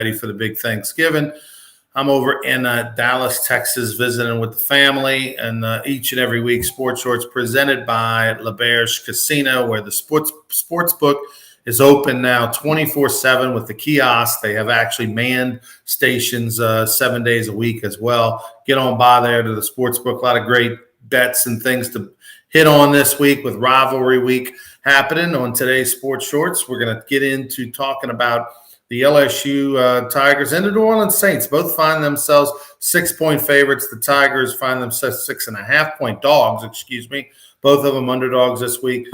ready for the big Thanksgiving. I'm over in Dallas, Texas, visiting with the family, and each and every week, Sports Shorts presented by L'Auberge Casino, where the sports book is open now 24/7 with the kiosk. They have actually manned stations 7 days a week as well. Get on by there to the sports book. A lot of great bets and things to hit on this week with Rivalry Week happening on today's Sports Shorts. We're going to get into talking about the LSU Tigers and the New Orleans Saints. Both find themselves 6-point favorites. The Tigers find themselves 6.5-point dogs, both of them underdogs this week.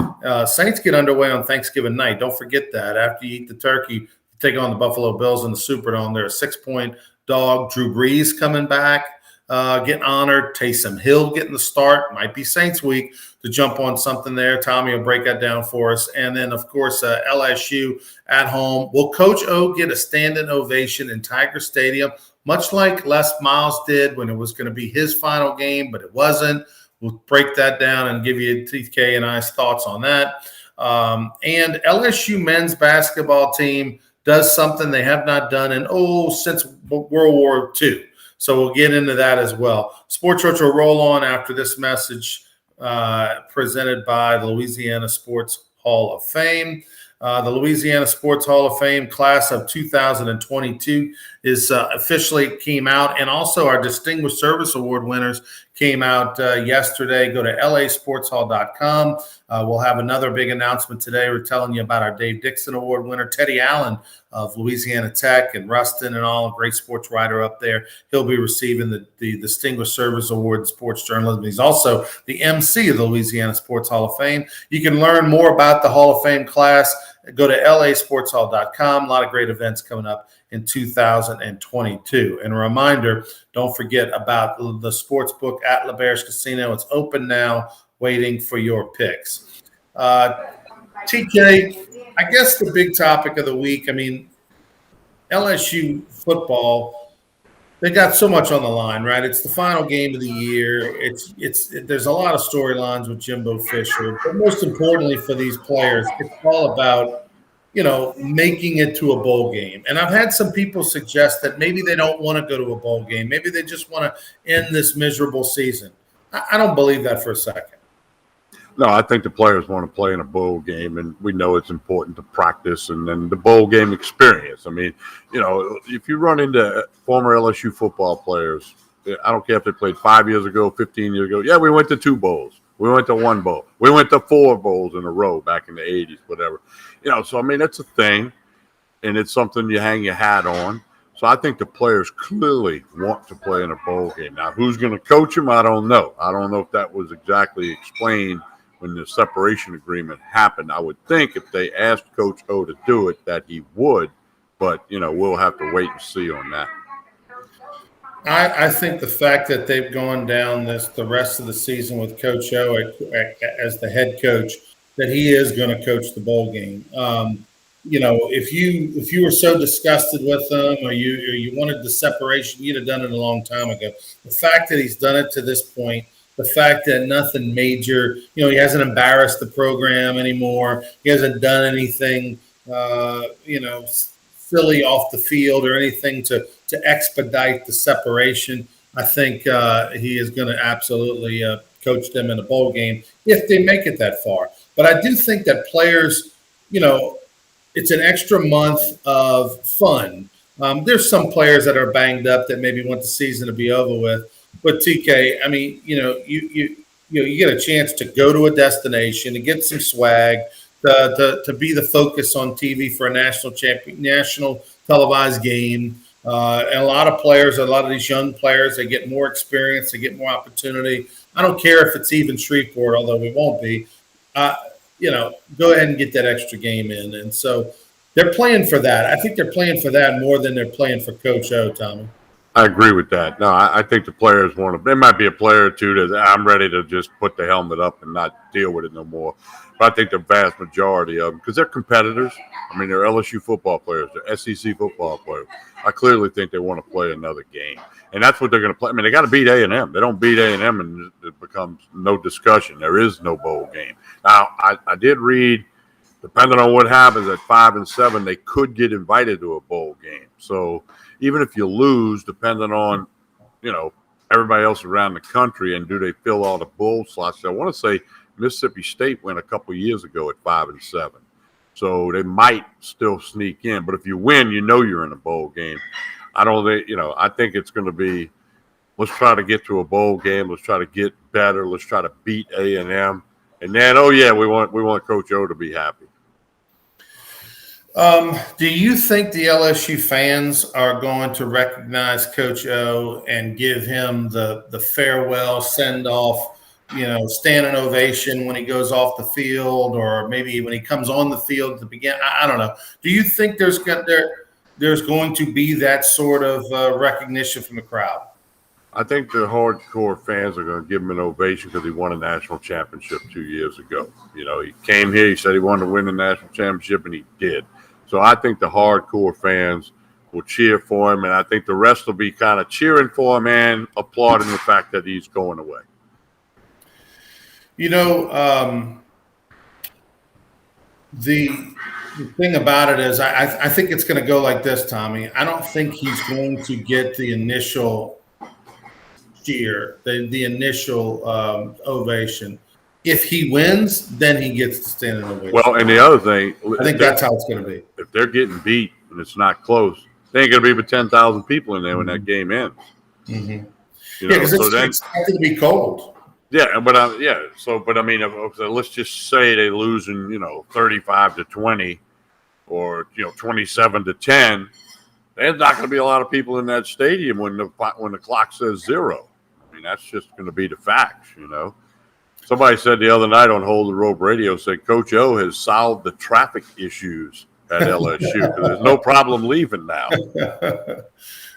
Saints get underway on Thanksgiving night. Don't forget that. After you eat the turkey, you take on the Buffalo Bills in the Superdome. They're a 6-point dog. Drew Brees coming back, getting honored. Taysom Hill getting the start. Might be Saints week to jump on something there. Tommy will break that down for us. And then, of course, LSU at home. Will Coach O get a standing ovation in Tiger Stadium, much like Les Miles did when it was going to be his final game, but it wasn't? We'll break that down and give you TK and I's thoughts on that. And LSU men's basketball team does something they have not done since World War II. So we'll get into that as well. Sports Shorts will roll on after this message presented by the Louisiana Sports Hall of Fame. The Louisiana Sports Hall of Fame class of 2022 is officially came out, and also our Distinguished Service Award winners came out yesterday. Go to lasportshall.com. We'll have another big announcement today. We're telling you about our Dave Dixon Award winner, Teddy Allen of Louisiana Tech and Ruston and all, a great sports writer up there. He'll be receiving the Distinguished Service Award in sports journalism. He's also the MC of the Louisiana Sports Hall of Fame. You can learn more about the Hall of Fame class. Go to lasportshall.com. A lot of great events coming up in 2022. And a reminder, don't forget about the sports book at L'Auberge Casino. It's open now, waiting for your picks. TK, I guess the big topic of the week, LSU football, they got so much on the line, right? It's the final game of the year. There's a lot of storylines with Jimbo Fisher, but most importantly for these players, it's all about, making it to a bowl game. And I've had some people suggest that maybe they don't want to go to a bowl game. Maybe they just want to end this miserable season. I don't believe that for a second. No, I think the players want to play in a bowl game, and we know it's important to practice and then the bowl game experience. If you run into former LSU football players, I don't care if they played 5 years ago, 15 years ago. Yeah, we went to 2 bowls. We went to 1 bowl. We went to 4 bowls in a row back in the 80s, whatever. That's a thing, and it's something you hang your hat on. So I think the players clearly want to play in a bowl game. Now, who's going to coach them, I don't know. I don't know if that was exactly explained when the separation agreement happened. I would think if they asked Coach O to do it, that he would. But, we'll have to wait and see on that. I think the fact that they've gone down the rest of the season with Coach O as the head coach, that he is going to coach the bowl game. If you were so disgusted with them or you wanted the separation, you'd have done it a long time ago. The fact that he's done it to this point, the fact that nothing major, he hasn't embarrassed the program anymore. He hasn't done anything, silly off the field or anything to expedite the separation. I think he is going to absolutely coach them in a bowl game if they make it that far. But I do think that players, it's an extra month of fun. There's some players that are banged up that maybe want the season to be over with. But TK, you get a chance to go to a destination to get some swag, to be the focus on TV for a national televised game. And a lot of these young players, they get more experience, they get more opportunity. I don't care if it's even Shreveport, although we won't be. Go ahead and get that extra game in. And so they're playing for that. I think they're playing for that more than they're playing for Coach O, Tommy. I agree with that. No, I think the players want to. There might be a player or two that I'm ready to just put the helmet up and not deal with it no more. But I think the vast majority of them, because they're competitors. They're LSU football players. They're SEC football players. I clearly think they want to play another game. And that's what they're going to play. They got to beat A&M. They don't beat A&M and it becomes no discussion. There is no bowl game. Now, I did read depending on what happens at 5-7, they could get invited to a bowl game. So even if you lose, depending on, everybody else around the country and do they fill all the bowl slots. I want to say Mississippi State went a couple years ago at 5-7. So they might still sneak in. But if you win, you're in a bowl game. I think it's going to be, let's try to get to a bowl game. Let's try to get better. Let's try to beat A&M. And then, we want Coach O to be happy. Do you think the LSU fans are going to recognize Coach O and give him the farewell send-off, standing ovation when he goes off the field, or maybe when he comes on the field to begin? I don't know. Do you think there's going to be that sort of recognition from the crowd? I think the hardcore fans are going to give him an ovation because he won a national championship 2 years ago. He came here, he said he wanted to win the national championship, and he did. So I think the hardcore fans will cheer for him, and I think the rest will be kind of cheering for him and applauding the fact that he's going away. The thing about it is I think it's going to go like this, Tommy. I don't think he's going to get the initial cheer, the initial ovation. If he wins, then he gets to stand in ovation. Well, and the other thing, I think that's how it's going to be. If they're getting beat and it's not close, they ain't going to be but 10,000 people in there when that game ends. Mm-hmm. Because it's expected to be cold. Yeah, but let's just say they lose in 35-20 or 27-10. There's not going to be a lot of people in that stadium when the clock says 0. I mean, that's just going to be the facts, Somebody said the other night on Hold the Rope Radio, said Coach O has solved the traffic issues at LSU because there's no problem leaving now. Yeah,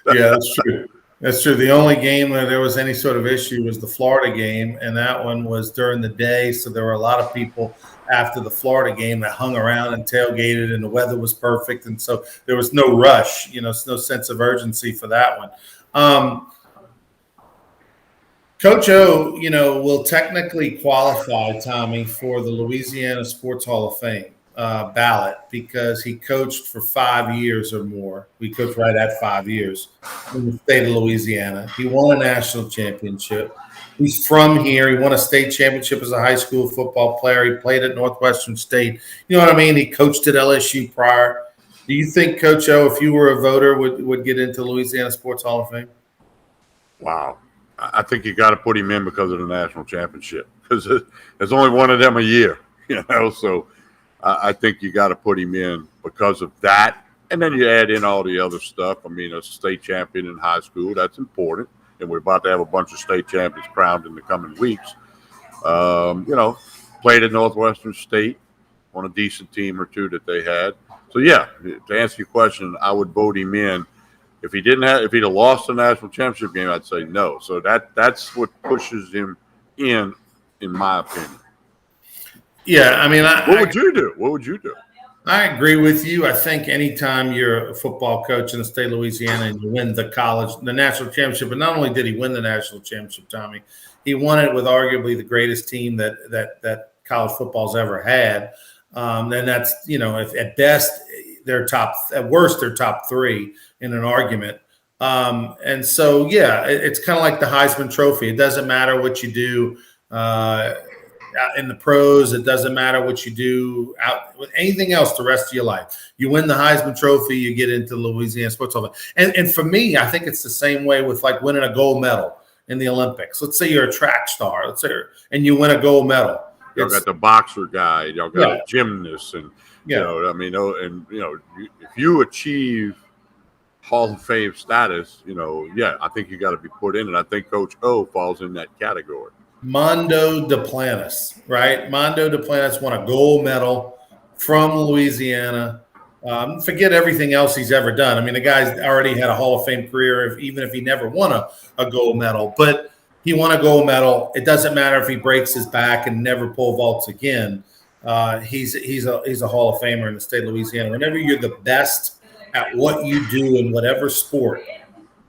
that's true. That's true. The only game where there was any sort of issue was the Florida game, and that one was during the day. So there were a lot of people after the Florida game that hung around and tailgated, and the weather was perfect. And so there was no rush, no sense of urgency for that one. Coach O, will technically qualify, Tommy, for the Louisiana Sports Hall of Fame ballot because he coached for 5 years or more. We coached right at 5 years in the state of Louisiana. He won a national championship. He's from here. He won a state championship as a high school football player. He played at Northwestern State. You know what I mean? He coached at LSU prior. Do you think Coach O, if you were a voter, would get into Louisiana Sports Hall of Fame? Wow. I think you got to put him in because of the national championship because there's only one of them a year, So I think you got to put him in because of that. And then you add in all the other stuff. I mean, a state champion in high school, that's important. And we're about to have a bunch of state champions crowned in the coming weeks. Played at Northwestern State on a decent team or two that they had. So, yeah, to answer your question, I would vote him in. If he'd have lost the national championship game, I'd say no. So that's what pushes him in my opinion. Yeah, I mean, what would you do? What would you do? I agree with you. I think anytime you're a football coach in the state of Louisiana and you win the national championship, but not only did he win the national championship, Tommy, he won it with arguably the greatest team that college football's ever had. Then that's, if at best at worst they're top 3 in an argument. And so, yeah, it's kind of like the Heisman Trophy. It doesn't matter what you do in the pros. It doesn't matter what you do out with anything else the rest of your life. You win the Heisman Trophy, you get into the Louisiana Sports Hall of Fame. And for me, I think it's the same way with like winning a gold medal in the Olympics. Let's say you're a track star, and you win a gold medal. Y'all got the boxer guy, y'all got a gymnast, and if you achieve Hall of Fame status, I think you got to be put in, and I think Coach O falls in that category. Mondo Duplantis, right? Mondo Duplantis won a gold medal from Louisiana. Forget everything else he's ever done. I mean, the guy's already had a Hall of Fame career, even if he never won a gold medal. But he won a gold medal. It doesn't matter if he breaks his back and never pole vaults again. He's a Hall of Famer in the state of Louisiana. Whenever you're the best at what you do in whatever sport,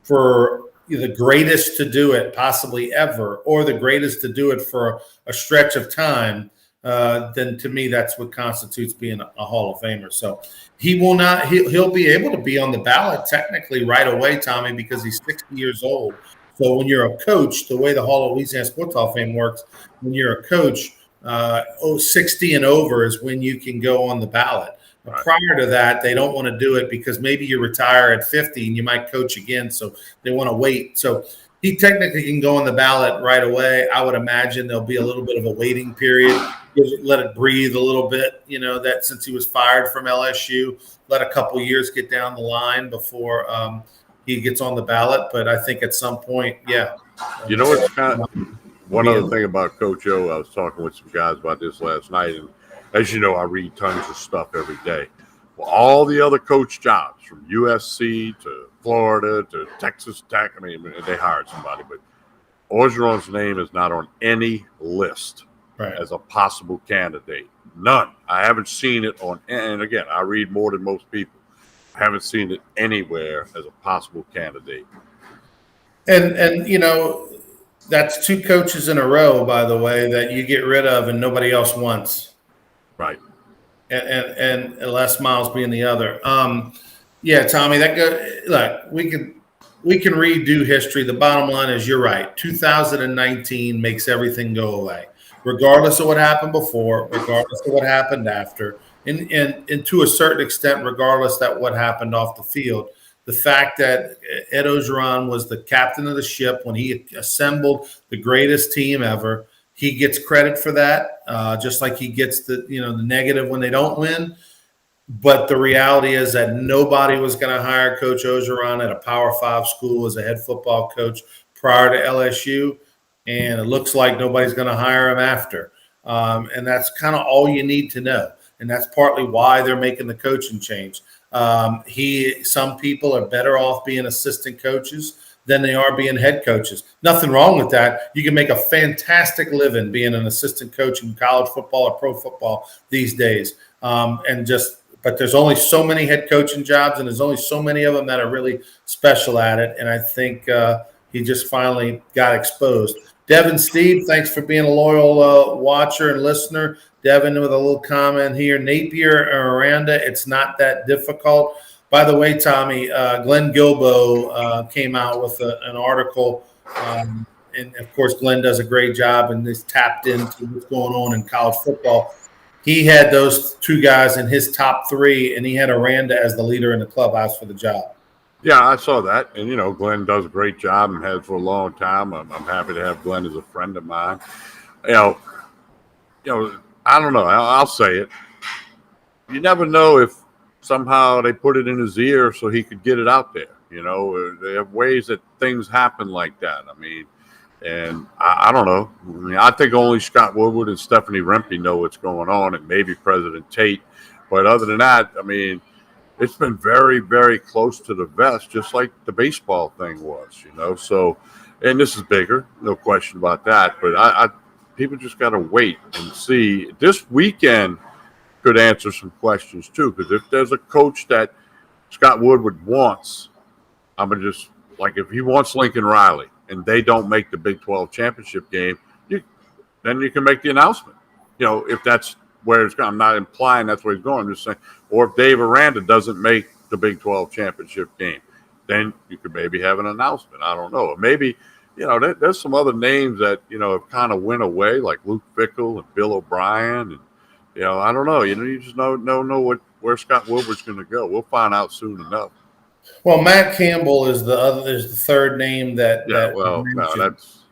for the greatest to do it possibly ever, or the greatest to do it for a stretch of time, then to me that's what constitutes being a Hall of Famer. So he will not. He'll be able to be on the ballot technically right away, Tommy, because he's 60 years old. So when you're a coach, the way the Hall of Louisiana Sports Hall of Fame works, when you're a coach, 60 and over is when you can go on the ballot. Right. Prior to that, they don't want to do it because maybe you retire at 50 and you might coach again, so they want to wait. So he technically can go on the ballot right away. I would imagine there'll be a little bit of a waiting period. Let it breathe a little bit, that since he was fired from LSU, let a couple years get down the line before he gets on the ballot. But I think at some point, yeah. It's kind of one other thing about Coach O. I was talking with some guys about this last night, and as you know, I read tons of stuff every day. Well, all the other coach jobs, from USC to Florida to Texas Tech, I mean, they hired somebody, but Orgeron's name is not on any list as a possible candidate. None. I haven't seen it on, and again, I read more than most people. I haven't seen it anywhere as a possible candidate. And that's two coaches in a row, by the way, that you get rid of and nobody else wants. Right. And Les Miles being the other. Yeah, Tommy, look, we can redo history. The bottom line is you're right. 2019 makes everything go away, regardless of what happened before, regardless of what happened after, and to a certain extent, regardless of what happened off the field. The fact that Ed Orgeron was the captain of the ship when he assembled the greatest team ever, he gets credit for that, just like he gets the negative when they don't win. But the reality is that nobody was going to hire Coach Orgeron at a Power 5 school as a head football coach prior to LSU, and it looks like nobody's going to hire him after. And that's kind of all you need to know, and that's partly why they're making the coaching change. Some people are better off being assistant coaches than they are being head coaches. Nothing wrong with that. You can make a fantastic living being an assistant coach in college football or pro football these days. But there's only so many head coaching jobs, and there's only so many of them that are really special at it. And I think he just finally got exposed. Devin Steve, thanks for being a loyal watcher and listener. Devin with a little comment here. Napier or Aranda, it's not that difficult. By the way, Tommy, Glenn Gilbo came out with an article, and of course, Glenn does a great job and is tapped into what's going on in college football. He had those two guys in his top three, and he had Aranda as the leader in the clubhouse for the job. Yeah, I saw that, and Glenn does a great job and has for a long time. I'm happy to have Glenn as a friend of mine. I don't know. I'll say it. You never know if somehow they put it in his ear so he could get it out there. They have ways that things happen like that. I mean, and I don't know. I mean, I think only Scott Woodward and Stephanie Rempe know what's going on, and maybe President Tate. But other than that, I mean, it's been very, very close to the vest, just like the baseball thing was, So, and this is bigger, no question about that. But people just got to wait and see. This weekend could answer some questions too, because if there's a coach that Scott Woodward wants, if he wants Lincoln Riley and they don't make the Big 12 championship game, then you can make the announcement. If that's where it's going. I'm not implying that's where he's going. I'm just saying, or if Dave Aranda doesn't make the Big 12 championship game, then you could maybe have an announcement. I don't know. Or maybe, there's some other names that, have kind of went away, like Luke Fickell and Bill O'Brien. And, I don't know. You just don't know where Scott Woodward's going to go. We'll find out soon enough. Well, Matt Campbell is the third name that. Yeah, well, no, that's.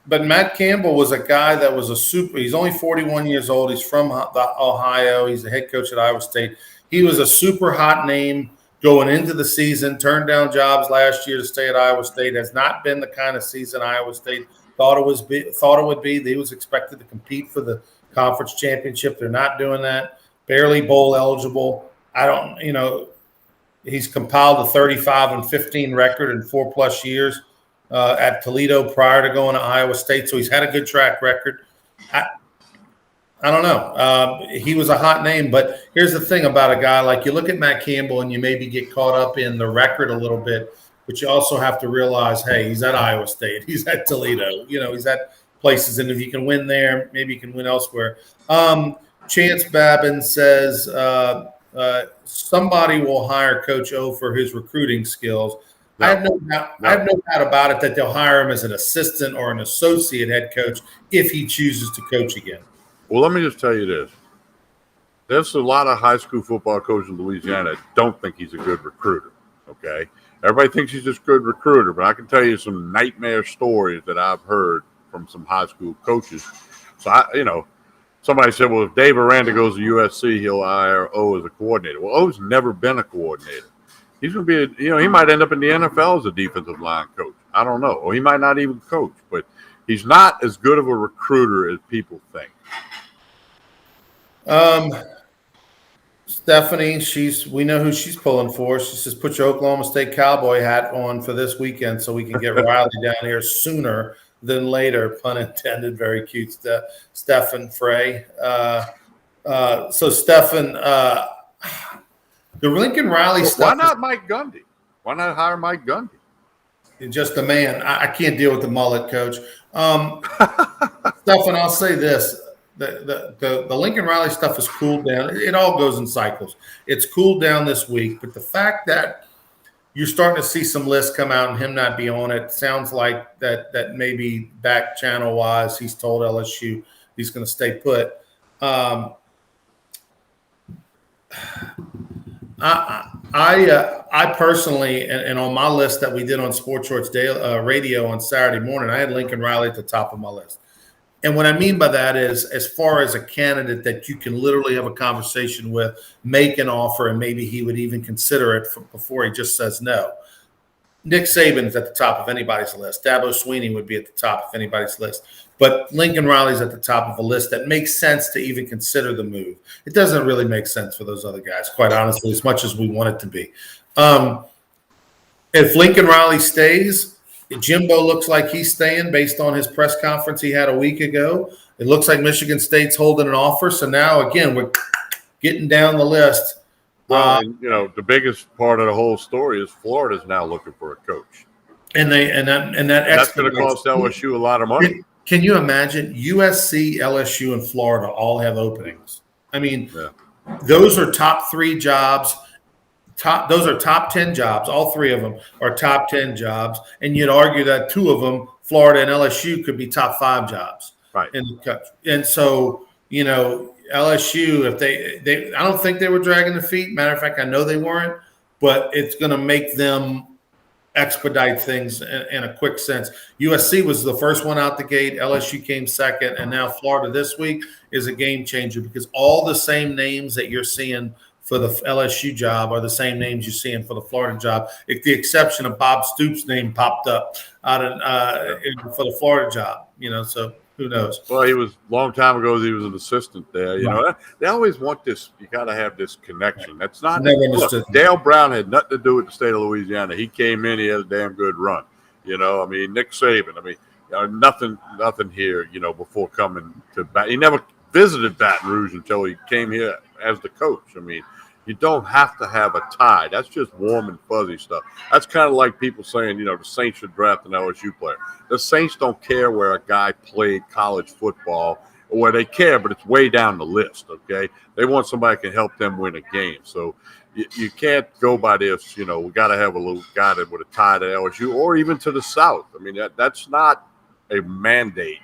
But Matt Campbell was a guy that was a super. He's only 41 years old. He's from Ohio. He's the head coach at Iowa State. He was a super hot name going into the season. Turned down jobs last year to stay at Iowa State. Has not been the kind of season Iowa State thought it would be. He was expected to compete for the conference championship. They're not doing that. Barely bowl eligible. He's compiled a 35-15 record in 4+ years. At Toledo prior to going to Iowa State. So he's had a good track record. I don't know. He was a hot name, but here's the thing about a guy like you look at Matt Campbell and you maybe get caught up in the record a little bit, but you also have to realize, hey, he's at Iowa State. He's at Toledo. He's at places, and if you can win there, maybe you can win elsewhere. Chance Babin says somebody will hire Coach O for his recruiting skills. No, I have no doubt about it that they'll hire him as an assistant or an associate head coach if he chooses to coach again. Well, let me just tell you this. There's a lot of high school football coaches in Louisiana that don't think he's a good recruiter, okay? Everybody thinks he's just a good recruiter, but I can tell you some nightmare stories that I've heard from some high school coaches. So, somebody said, well, if Dave Aranda goes to USC, he'll hire O as a coordinator. Well, O's never been a coordinator. He's going to be, he might end up in the NFL as a defensive line coach. I don't know. Or he might not even coach, but he's not as good of a recruiter as people think. Stephanie, we know who she's pulling for. She says, put your Oklahoma State Cowboy hat on for this weekend so we can get Riley down here sooner than later. Pun intended. Very cute, Stephen Frey. So, Stephen, the Lincoln Riley stuff. Why not Mike Gundy? Why not hire Mike Gundy? Just a man. I can't deal with the mullet, Coach. Stephen, I'll say this. The Lincoln Riley stuff has cooled down. It all goes in cycles. It's cooled down this week, but the fact that you're starting to see some lists come out and him not be on it sounds like that maybe back channel wise he's told LSU he's going to stay put. I personally, and on my list that we did on Sports Shorts Radio on Saturday morning, I had Lincoln Riley at the top of my list. And what I mean by that is, as far as a candidate that you can literally have a conversation with, make an offer, and maybe he would even consider it before he just says no. Nick Saban's at the top of anybody's list. Dabo Swinney would be at the top of anybody's list. But Lincoln Riley's at the top of a list that makes sense to even consider the move. It doesn't really make sense for those other guys, quite honestly, as much as we want it to be. If Lincoln Riley stays, Jimbo looks like he's staying based on his press conference he had a week ago. It looks like Michigan State's holding an offer. So now, again, we're getting down the list. Well, the biggest part of the whole story is Florida's now looking for a coach. And that's going to cost LSU a lot of money. Can you imagine? USC, LSU, and Florida all have openings. I mean, those are top 3 jobs. Those are top 10 jobs. All 3 of them are top 10 jobs. And you'd argue that 2 of them, Florida and LSU, could be top 5 jobs. Right. In the country. And so, LSU, if they I don't think they were dragging their feet. Matter of fact, I know they weren't. But it's going to make them expedite things in a quick sense. USC was the first one out the gate. LSU came second. And now Florida this week is a game changer because all the same names that you're seeing for the LSU job are the same names you're seeing for the Florida job, with the exception of Bob Stoops' name popped up for the Florida job. So who knows? Well, he was a long time ago. He was an assistant there. They always want this. You got to have this connection. That's not. Look, Dale Brown had nothing to do with the state of Louisiana. He came in. He had a damn good run. Nick Saban. Nothing here. Before coming to Baton, he never visited Baton Rouge until he came here as the coach. You don't have to have a tie. That's just warm and fuzzy stuff. That's kind of like people saying, the Saints should draft an LSU player. The Saints don't care where a guy played college football or where they care, but it's way down the list, okay? They want somebody who can help them win a game. So you can't go by this, we got to have a little guy that would have tied to LSU or even to the South. That's not a mandate.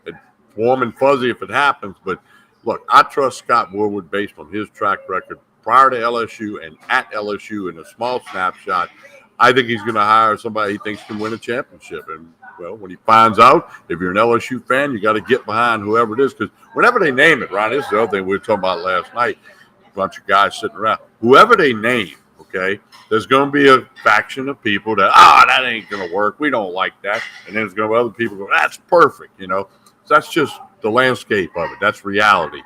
It's warm and fuzzy if it happens, but look, I trust Scott Woodward based on his track record prior to LSU and at LSU in a small snapshot. I think he's going to hire somebody he thinks can win a championship. And, when he finds out, if you're an LSU fan, you got to get behind whoever it is. Because whenever they name it, Ron, this is the other thing we were talking about last night, a bunch of guys sitting around. Whoever they name, okay, there's going to be a faction of people that, that ain't going to work. We don't like that. And then there's going to be other people go, that's perfect, So that's just the landscape of it. That's reality.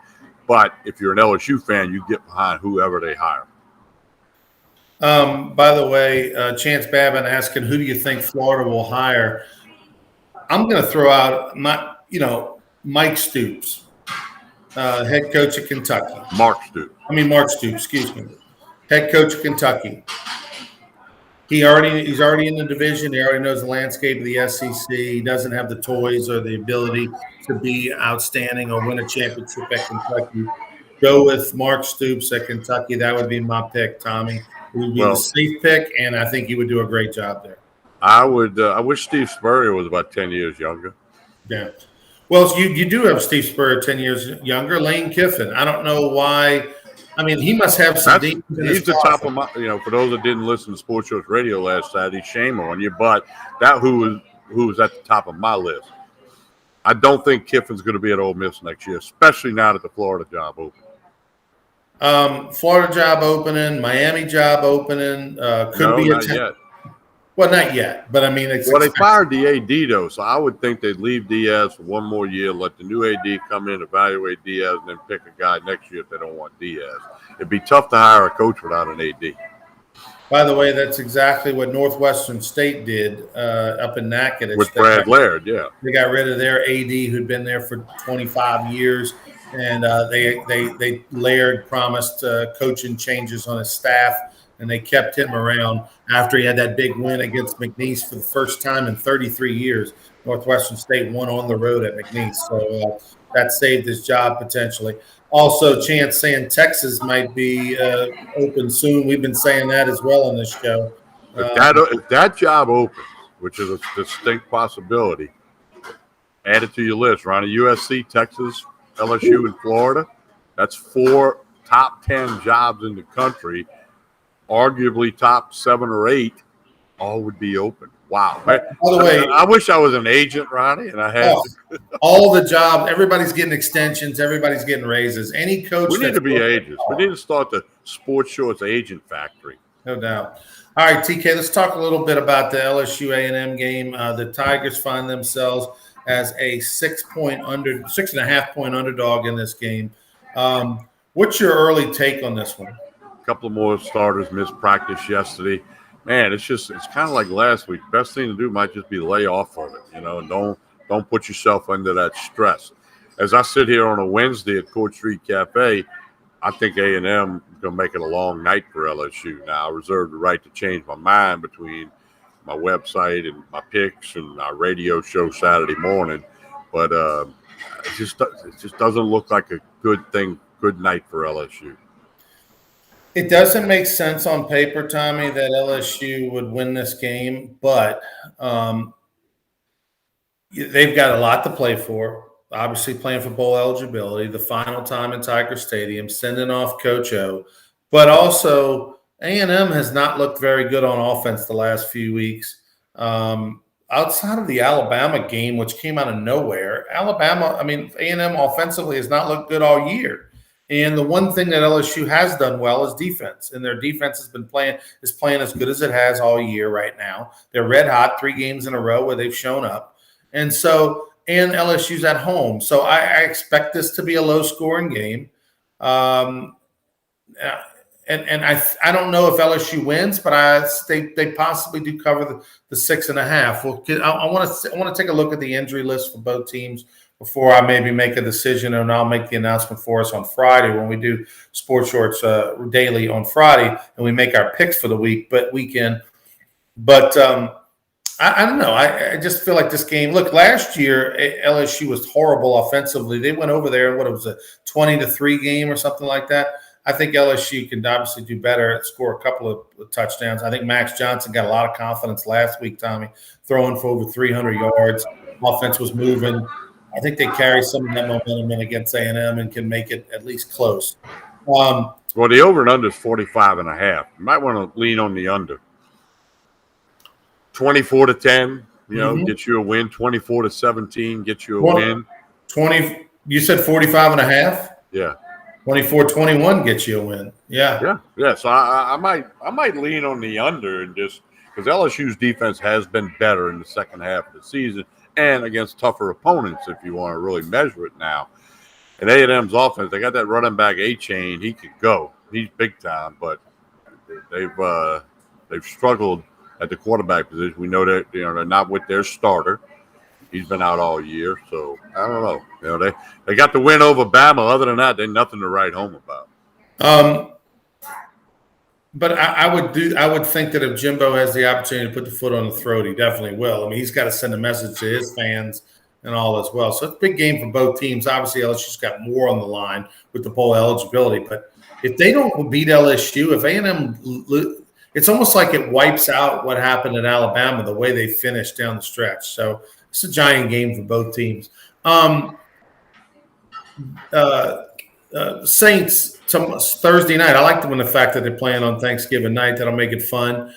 But if you're an LSU fan, you get behind whoever they hire. By the way, Chance Babin asking, who do you think Florida will hire? I'm going to throw out Mike Stoops, head coach of Kentucky. Mark Stoops, excuse me. Head coach of Kentucky. He's already in the division. He already knows the landscape of the SEC. He doesn't have the toys or the ability to be outstanding or win a championship at Kentucky. Go with Mark Stoops at Kentucky. That would be my pick, Tommy. He would be the Well, safe pick, and I think he would do a great job there. I would. I wish Steve Spurrier was about 10 years younger. Yeah. Well, you do have Steve Spurrier 10 years younger. Lane Kiffin. I don't know why. I mean, he must have some demons in his He's the top of my. For those that didn't listen to Sports Shorts Radio last Saturday, shame on you. But that who was at the top of my list. I don't think Kiffin's going to be at Ole Miss next year, especially now that the Florida job opened. Florida job opening, Miami job opening. Could be not yet. Well, not yet, but I mean, it's they fired the AD though, so I would think they'd leave Diaz for one more year, let the new AD come in, evaluate Diaz, and then pick a guy next year if they don't want Diaz. It'd be tough to hire a coach without an AD. By the way, that's exactly what Northwestern State did up in Natchitoches. With Brad Laird, yeah. They got rid of their AD who'd been there for 25 years, and they Laird promised coaching changes on his staff, and they kept him around after he had that big win against McNeese for the first time in 33 years. Northwestern State won on the road at McNeese, so that saved his job potentially. Also, Chance saying Texas might be open soon. We've been saying that as well on this show. If that job opens, which is a distinct possibility, add it to your list. Ronnie, USC, Texas, LSU, and Florida. That's 4 top 10 jobs in the country. Arguably top 7 or 8, all would be open. Wow. By the way, I wish I was an agent, Ronnie, and I had all the jobs. Everybody's getting extensions. Everybody's getting raises. Any coach. We need to be agents. We need to start the Sports Shorts agent factory. No doubt. All right, TK, let's talk a little bit about the LSU A&M game. The Tigers find themselves as a 6.5 point underdog in this game. What's your early take on this one? A couple of more starters missed practice yesterday. Man, it's kind of like last week. Best thing to do might just be lay off of it, and don't put yourself under that stress. As I sit here on a Wednesday at Court Street Cafe, I think A&M is going to make it a long night for LSU. Now, I reserve the right to change my mind between my website and my picks and our radio show Saturday morning, but it just doesn't look like a good night for LSU. It doesn't make sense on paper, Tommy, that LSU would win this game, but they've got a lot to play for. Obviously playing for bowl eligibility, the final time in Tiger Stadium, sending off Coach O. But also A&M has not looked very good on offense the last few weeks. Outside of the Alabama game, which came out of nowhere, A&M offensively has not looked good all year. And the one thing that LSU has done well is defense, and their defense has been playing as good as it has all year right now. They're red hot 3 games in a row where they've shown up, and LSU's at home, so I expect this to be a low scoring game. And I don't know if LSU wins, but they possibly do cover the 6.5. Well, I want to take a look at the injury list for both teams before I maybe make a decision, and I'll make the announcement for us on Friday when we do Sports Shorts daily on Friday, and we make our picks for the weekend. But I don't know. I just feel like this game. Look, last year LSU was horrible offensively. They went over there and what it was a 20-3 game or something like that. I think LSU can obviously do better, score a couple of touchdowns. I think Max Johnson got a lot of confidence last week, Tommy, throwing for over 300 yards. Offense was moving. I think they carry some of that momentum in against A&M and can make it at least close. Well, the over and under is 45.5. You might want to lean on the under. 24-10, gets you a win. 24-17 gets you a win. 20. You said 45.5? Yeah. 24-21 gets you a win. Yeah. So I might lean on the under and just because LSU's defense has been better in the second half of the season and against tougher opponents, if you want to really measure it now. And A&M's offense, they got that running back A-Chain. He could go. He's big time, but they've struggled at the quarterback position. We know that they're not with their starter. He's been out all year, so I don't know. They got the win over Bama. Other than that, there's nothing to write home about. But I would think that if Jimbo has the opportunity to put the foot on the throat, he definitely will. I mean, he's got to send a message to his fans and all as well. So it's a big game for both teams. Obviously, LSU's got more on the line with the bowl eligibility. But if they don't beat LSU, if A&M, it's almost like it wipes out what happened in Alabama, the way they finished down the stretch. So it's a giant game for both teams. Saints Thursday night. I like the fact that they're playing on Thanksgiving night. That'll make it fun.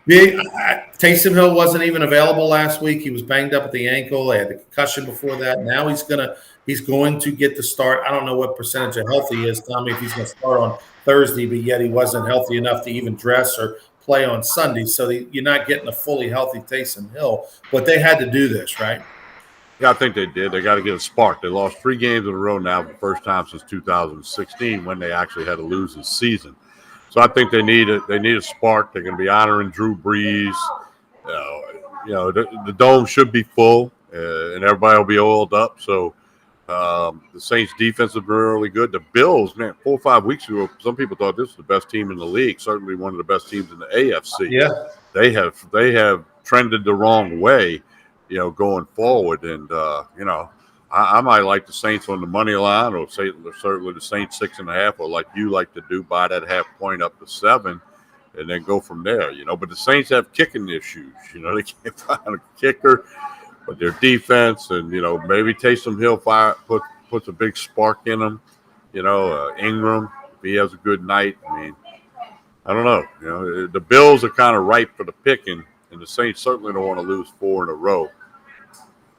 Taysom Hill wasn't even available last week. He was banged up at the ankle. They had the concussion before that. Now he's going to get the start. I don't know what percentage of health he is, Tommy, if he's going to start on Thursday, but yet he wasn't healthy enough to even dress or play on Sunday. So you're not getting a fully healthy Taysom Hill. But they had to do this, right? Yeah, I think they did. They got to get a spark. They lost 3 games in a row now, the first time since 2016 when they actually had to lose this season. So I think they need a spark. They're going to be honoring Drew Brees. The dome should be full, and everybody will be oiled up. So the Saints' defense has been really good. The Bills, man, 4 or 5 weeks ago, some people thought this was the best team in the league. Certainly one of the best teams in the AFC. Yeah, they have trended the wrong way, going forward. And I might like the Saints on the money line, or certainly the Saints 6.5, or like you like to do, buy that half point up to 7, and then go from there. But the Saints have kicking issues. They can't find a kicker, but their defense and maybe Taysom Hill puts a big spark in them. Ingram, if he has a good night, I mean, I don't know. The Bills are kind of ripe for the picking, and the Saints certainly don't want to lose 4 in a row.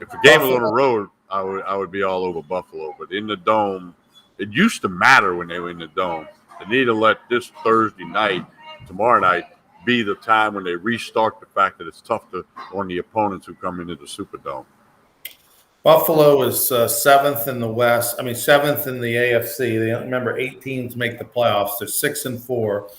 If the game was on the road, I would be all over Buffalo. But in the dome, it used to matter when they were in the dome. They need to let this Thursday night, tomorrow night, be the time when they restart the fact that it's tough on the opponents who come into the Superdome. Buffalo is 7th in the West. 7th in the AFC. Remember, 8 teams make the playoffs. They're 6-4.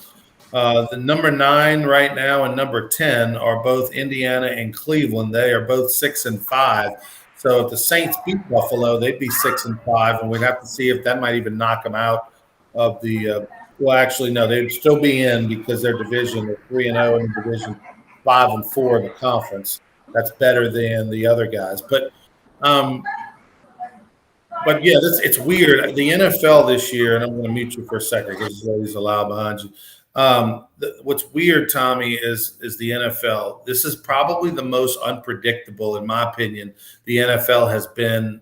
The number 9 right now and number 10 are both Indiana and Cleveland. They are both 6-5. So if the Saints beat Buffalo, they'd be 6-5, and we'd have to see if that might even knock them out of the. Well, actually, no, they'd still be in because their division, they're 3-0 in the division, 5-4 in the conference. That's better than the other guys, but yeah, it's weird. The NFL this year, and I'm going to mute you for a second because there's always a loud behind you. What's weird, Tommy, is the NFL. This is probably the most unpredictable, in my opinion, the NFL has been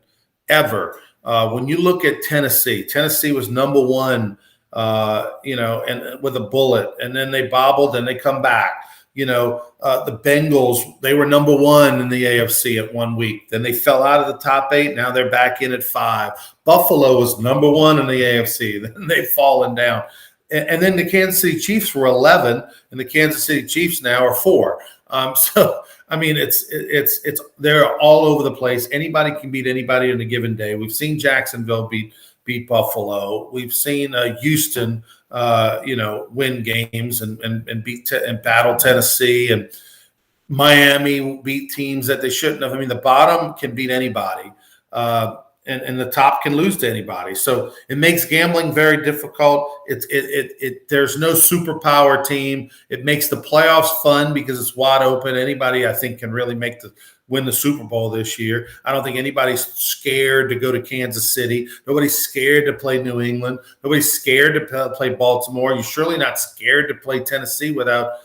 ever. When you look at Tennessee was number 1, and with a bullet, and then they bobbled and they come back. The Bengals, they were number 1 in the AFC at 1 week. Then they fell out of the top 8. Now they're back in at 5. Buffalo was number 1 in the AFC. Then they've fallen down. And then the Kansas City Chiefs were 11, and the Kansas City Chiefs now are 4. It's they're all over the place. Anybody can beat anybody on a given day. We've seen Jacksonville beat Buffalo. We've seen Houston, win games and beat and battle Tennessee, and Miami beat teams that they shouldn't have. The bottom can beat anybody. And the top can lose to anybody. So it makes gambling very difficult. There's no superpower team. It makes the playoffs fun because it's wide open. Anybody, I think, can really win the Super Bowl this year. I don't think anybody's scared to go to Kansas City. Nobody's scared to play New England. Nobody's scared to play Baltimore. You're surely not scared to play Tennessee without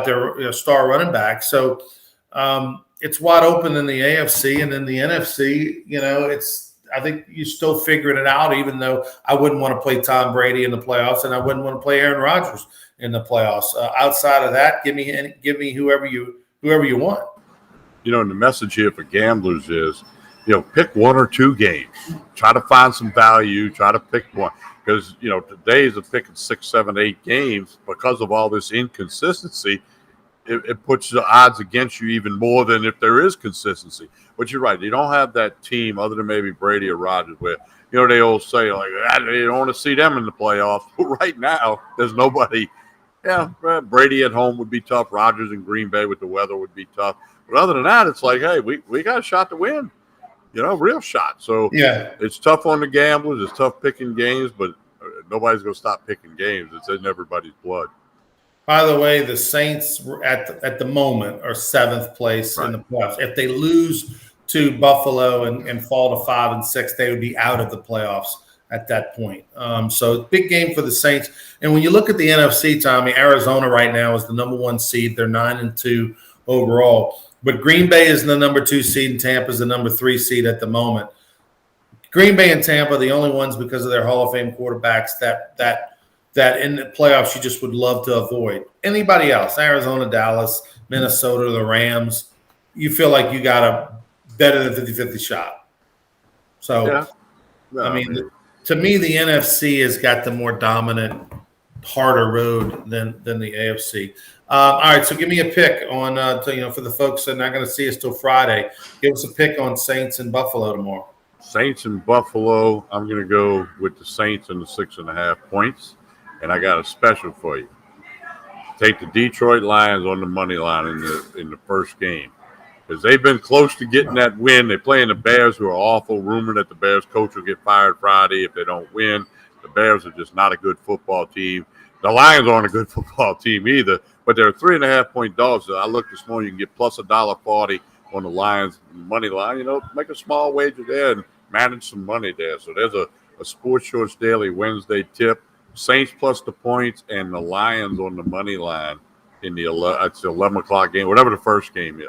their star running back. So it's wide open in the AFC, and in the NFC, I think you're still figuring it out, even though I wouldn't want to play Tom Brady in the playoffs, and I wouldn't want to play Aaron Rodgers in the playoffs. Outside of that, give me whoever you want. And the message here for gamblers is, pick 1 or 2 games. Try to find some value. Try to pick one. Because, today's of picking 6, 7, 8 games because of all this inconsistency. It puts the odds against you even more than if there is consistency. But you're right. You don't have that team other than maybe Brady or Rodgers where, they all say, like, they don't want to see them in the playoffs. But right now, there's nobody. Yeah, Brady at home would be tough. Rodgers in Green Bay with the weather would be tough. But other than that, it's like, hey, we got a shot to win. Real shot. So yeah, it's tough on the gamblers. It's tough picking games. But nobody's going to stop picking games. It's in everybody's blood. By the way, the Saints at the moment are 7th place in the playoffs. If they lose to Buffalo and fall to 5 and 6, they would be out of the playoffs at that point. So big game for the Saints. And when you look at the NFC, Tommy, Arizona right now is the number 1 seed. They're 9-2 overall. But Green Bay is the number 2 seed and Tampa is the number 3 seed at the moment. Green Bay and Tampa are the only ones because of their Hall of Fame quarterbacks that in the playoffs you just would love to avoid. Anybody else, Arizona, Dallas, Minnesota, the Rams, you feel like you got a better than 50-50 shot. So, yeah. No, I mean, to me, the NFC has got the more dominant, harder road than the AFC. All right, so give me a pick on, for the folks that are not going to see us till Friday, give us a pick on Saints and Buffalo tomorrow. Saints and Buffalo, I'm going to go with the Saints and the 6.5 points. And I got a special for you. Take the Detroit Lions on the money line in the first game. Because they've been close to getting that win. They're playing the Bears, who are awful. Rumored that the Bears coach will get fired Friday if they don't win. The Bears are just not a good football team. The Lions aren't a good football team either, but they're 3.5-point dogs. So I looked this morning, you can get plus $1.40 on the Lions money line. Make a small wager there and manage some money there. So there's a Sports Shorts Daily Wednesday tip. Saints plus the points and the Lions on the money line in the 11 o'clock game, whatever the first game is.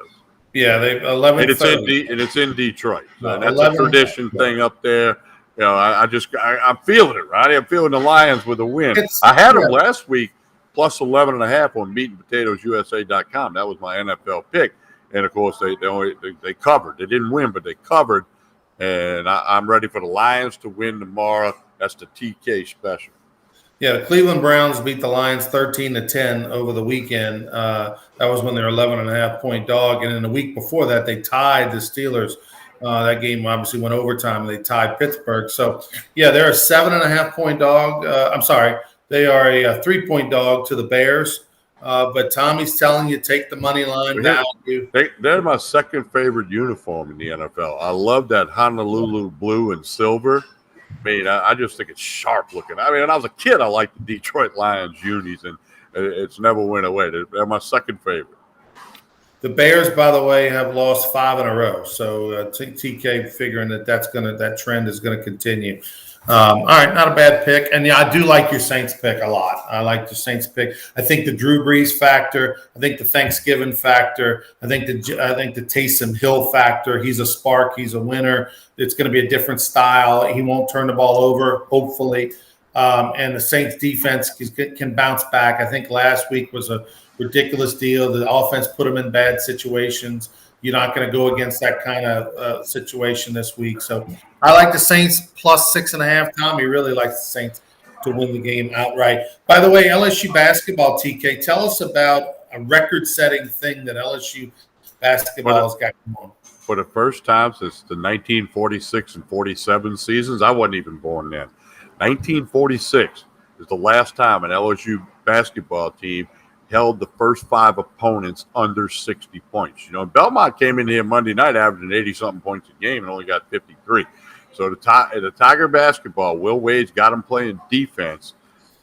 Yeah, they 11. And it's in Detroit. So that's a tradition thing up there. I'm feeling it, right? I'm feeling the Lions with a win. I had them last week plus 11.5 on meatandpotatoesusa.com. That was my NFL pick, and of course they covered. They didn't win, but they covered. And I'm ready for the Lions to win tomorrow. That's the TK special. Yeah, the Cleveland Browns beat the Lions 13-10 over the weekend. That was when they were 11.5-point dog. And in the week before that, they tied the Steelers. That game obviously went overtime, and they tied Pittsburgh. So, yeah, they're a 7.5-point dog. They are a 3-point dog to the Bears. But Tommy's telling you, take the money line down. They're my second favorite uniform in the NFL. I love that Honolulu blue and silver. I mean, I just think it's sharp looking. I mean, when I was a kid, I liked the Detroit Lions unis, and it's never went away. They're my second favorite. The Bears, by the way, have lost 5 in a row. So TK figuring that trend is going to continue. All right, not a bad pick. And yeah, I do like your Saints pick a lot. I like the Saints pick. I think the Drew Brees factor. I think the Thanksgiving factor. I think the Taysom Hill factor. He's a spark. He's a winner. It's going to be a different style. He won't turn the ball over, hopefully. And the Saints defense can bounce back. I think last week was a ridiculous deal. The offense put them in bad situations. You're not going to go against that kind of situation this week. So I like the Saints plus 6.5. Tommy really likes the Saints to win the game outright. By the way, LSU basketball, TK, tell us about a record-setting thing that LSU basketball has got going on. For the first time since the 1946 and 47 seasons, I wasn't even born then. 1946 is the last time an LSU basketball team held the first 5 opponents under 60 points. Belmont came in here Monday night averaging 80-something points a game and only got 53. So the Tiger basketball, Will Wade's got him playing defense.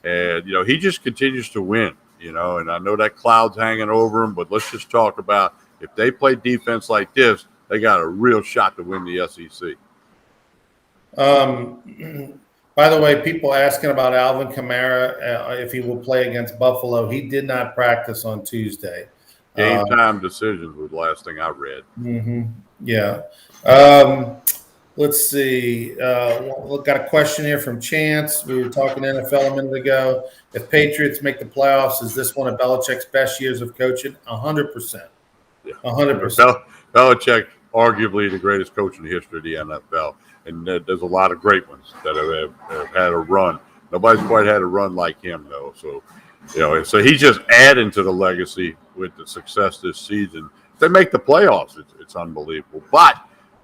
And, he just continues to win, and I know that cloud's hanging over him, but let's just talk about if they play defense like this, they got a real shot to win the SEC. By the way, people asking about Alvin Kamara, if he will play against Buffalo. He did not practice on Tuesday. Game time decisions was the last thing I read. Mm-hmm. Yeah. Let's see. We've got a question here from Chance. We were talking NFL a minute ago. If Patriots make the playoffs, is this one of Belichick's best years of coaching? 100%. Yeah. 100%. Belichick, arguably the greatest coach in the history of the NFL. And there's a lot of great ones that have had a run. Nobody's quite had a run like him, though. So, so he's just adding to the legacy with the success this season. If they make the playoffs, it's unbelievable. But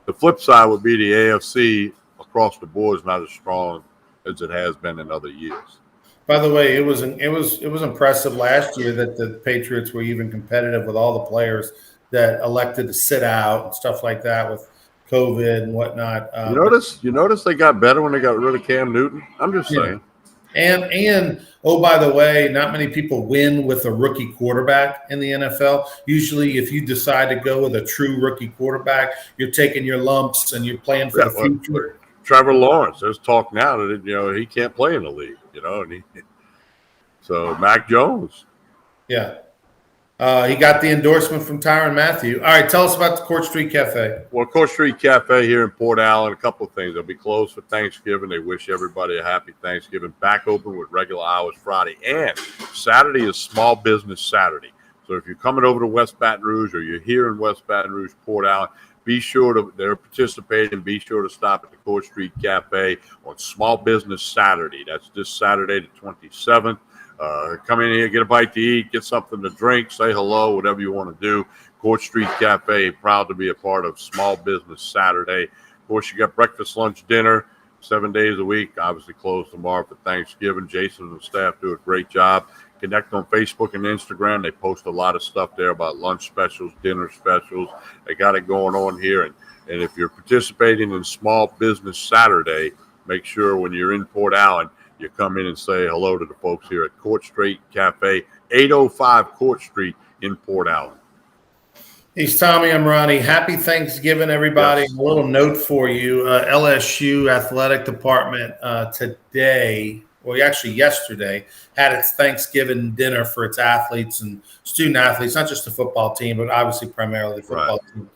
the flip side would be the AFC across the board is not as strong as it has been in other years. By the way, it was impressive last year that the Patriots were even competitive with all the players that elected to sit out and stuff like that with COVID and whatnot. You notice they got better when they got rid of Cam Newton? I'm just saying. And oh, by the way, not many people win with a rookie quarterback in the NFL. Usually, if you decide to go with a true rookie quarterback, you're taking your lumps and you're playing for the future. Trevor Lawrence, there's talk now that he can't play in the league. So Mac Jones. Yeah. He got the endorsement from Tyrann Mathieu. All right, tell us about the Court Street Cafe. Well, Court Street Cafe here in Port Allen, a couple of things. They'll be closed for Thanksgiving. They wish everybody a happy Thanksgiving. Back open with regular hours Friday. And Saturday is Small Business Saturday. So if you're coming over to West Baton Rouge or you're here in West Baton Rouge, Port Allen, they're participating. Be sure to stop at the Court Street Cafe on Small Business Saturday. That's this Saturday, the 27th. Come in here, get a bite to eat, get something to drink, say hello, whatever you want to do. Court Street Cafe, proud to be a part of Small Business Saturday. Of course, you got breakfast, lunch, dinner, 7 days a week. Obviously closed tomorrow for Thanksgiving. Jason and the staff do a great job. Connect on Facebook and Instagram. They post a lot of stuff there about lunch specials, dinner specials. They got it going on here. And if you're participating in Small Business Saturday, make sure when you're in Port Allen, you come in and say hello to the folks here at Court Street Cafe, 805 Court Street in Port Allen. He's Tommy. I'm Ronnie. Happy Thanksgiving, everybody. Yes. A little note for you. LSU Athletic Department today, well, actually yesterday, had its Thanksgiving dinner for its athletes and student athletes, not just the football team, but obviously primarily the football team.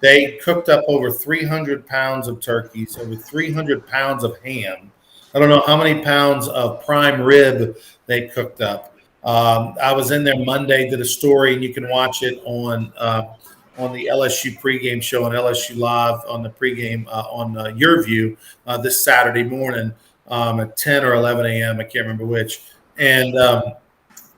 They cooked up over 300 pounds of turkeys, over 300 pounds of ham. I don't know how many pounds of prime rib they cooked up. I was in there Monday, did a story, and you can watch it on the LSU pregame show on LSU Live on the pregame on Your View this Saturday morning at 10 or 11 a.m. I can't remember which. And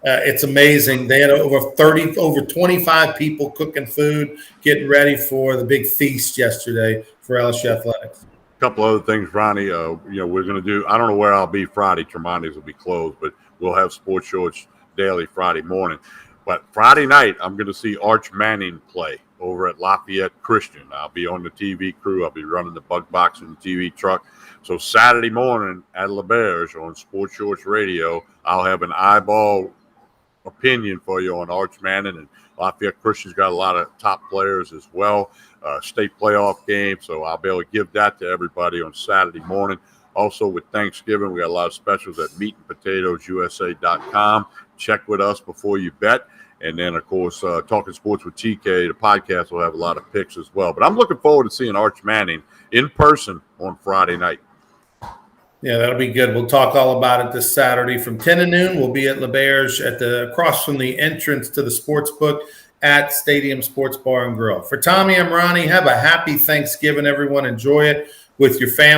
it's amazing. They had over 25 people cooking food, getting ready for the big feast yesterday for LSU Athletics. Couple other things, Ronnie. We're going to do. I don't know where I'll be Friday. Tremonti's will be closed, but we'll have Sports Shorts daily Friday morning. But Friday night, I'm going to see Arch Manning play over at Lafayette Christian. I'll be on the TV crew. I'll be running the bug box and the TV truck. So Saturday morning at LeBear's on Sports Shorts Radio, I'll have an eyeball opinion for you on Arch Manning, and Lafayette Christian's got a lot of top players as well. State playoff game, so I'll be able to give that to everybody on Saturday morning. Also, with Thanksgiving, we got a lot of specials at meatandpotatoesusa.com. Check with us before you bet. And then, of course, Talking Sports with TK, the podcast, will have a lot of picks as well. But I'm looking forward to seeing Arch Manning in person on Friday night. Yeah, that'll be good. We'll talk all about it this Saturday from 10 to noon. We'll be at LeBear's across from the entrance to the sports book at Stadium Sports Bar and Grill. For Tommy, I'm Ronnie. Have a happy Thanksgiving, everyone. Enjoy it with your family.